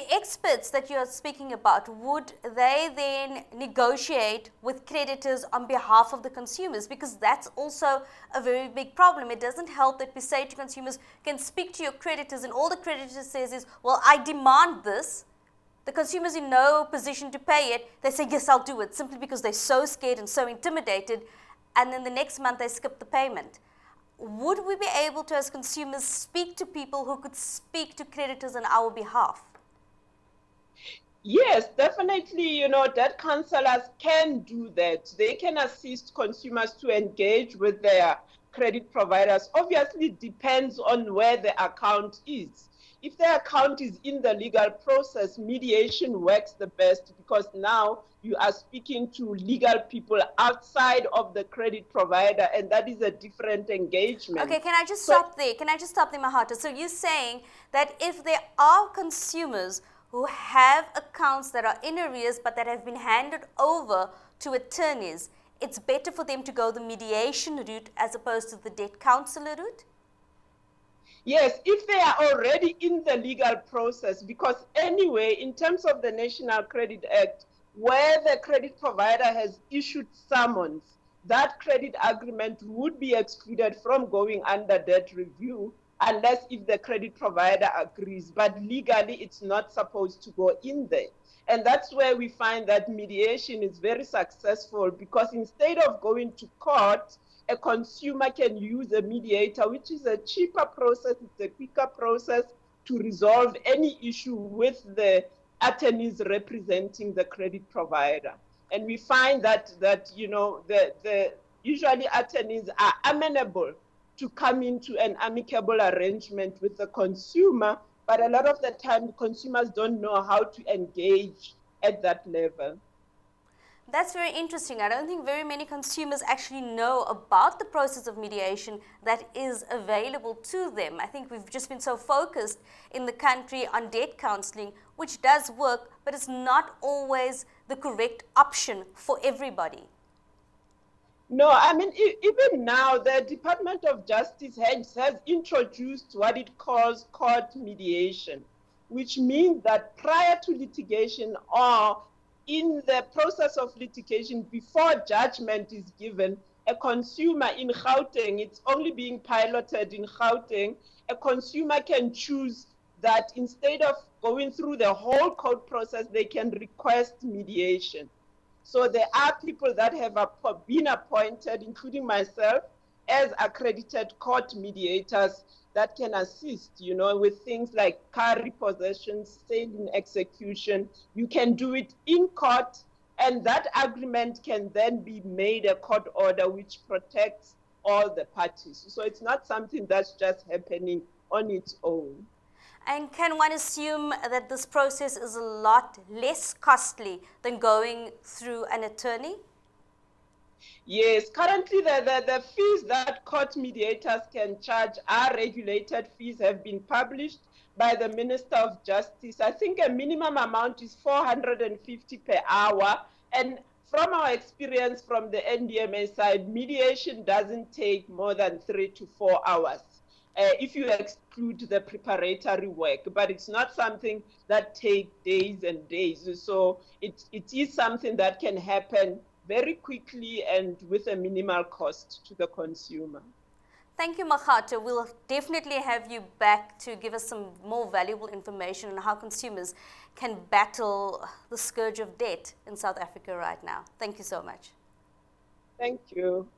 the experts that you are speaking about, would they then negotiate with creditors on behalf of the consumers? Because that's also a very big problem. It doesn't help that we say to consumers, can speak to your creditors, and all the creditor says is, well, I demand this. The consumer's in no position to pay it. They say, yes, I'll do it, simply because they're so scared and so intimidated, and then the next month they skip the payment. Would we be able to, as consumers, speak to people who could speak to creditors on our behalf? Yes, definitely, debt counselors can do that. They can assist consumers to engage with their credit providers. Obviously, it depends on where the account is. If the account is in the legal process, mediation works the best, because now you are speaking to legal people outside of the credit provider, and that is a different engagement. Okay, can I just stop there? Magauta? So you're saying that if there are consumers who have accounts that are in arrears but that have been handed over to attorneys, it's better for them to go the mediation route as opposed to the debt counselor route? Yes, if they are already in the legal process, because anyway, in terms of the National Credit Act, where the credit provider has issued summons, that credit agreement would be excluded from going under debt review, unless if the credit provider agrees. But legally, it's not supposed to go in there. And that's where we find that mediation is very successful, because instead of going to court, a consumer can use a mediator, which is a cheaper process, it's a quicker process to resolve any issue with the attorneys representing the credit provider. And we find that usually attorneys are amenable to come into an amicable arrangement with the consumer, but a lot of the time consumers don't know how to engage at that level. That's very interesting. I don't think very many consumers actually know about the process of mediation that is available to them. I think we've just been so focused in the country on debt counseling, which does work, but it's not always the correct option for everybody. No, I mean, even now, the Department of Justice has introduced what it calls court mediation, which means that prior to litigation or in the process of litigation, before judgment is given, a consumer in Gauteng, it's only being piloted in Gauteng, a consumer can choose that instead of going through the whole court process, they can request mediation. So there are people that have been appointed, including myself, as accredited court mediators that can assist, with things like car repossession, sale in execution. You can do it in court, and that agreement can then be made a court order which protects all the parties. So it's not something that's just happening on its own. And can one assume that this process is a lot less costly than going through an attorney? Yes, currently the fees that court mediators can charge are regulated fees, have been published by the Minister of Justice. I think a minimum amount is 450 per hour. And from our experience from the NDMA side, mediation doesn't take more than 3 to 4 hours. If you exclude the preparatory work, but it's not something that takes days and days. So it is something that can happen very quickly and with a minimal cost to the consumer. Thank you, Magauta. We'll definitely have you back to give us some more valuable information on how consumers can battle the scourge of debt in South Africa right now. Thank you so much. Thank you.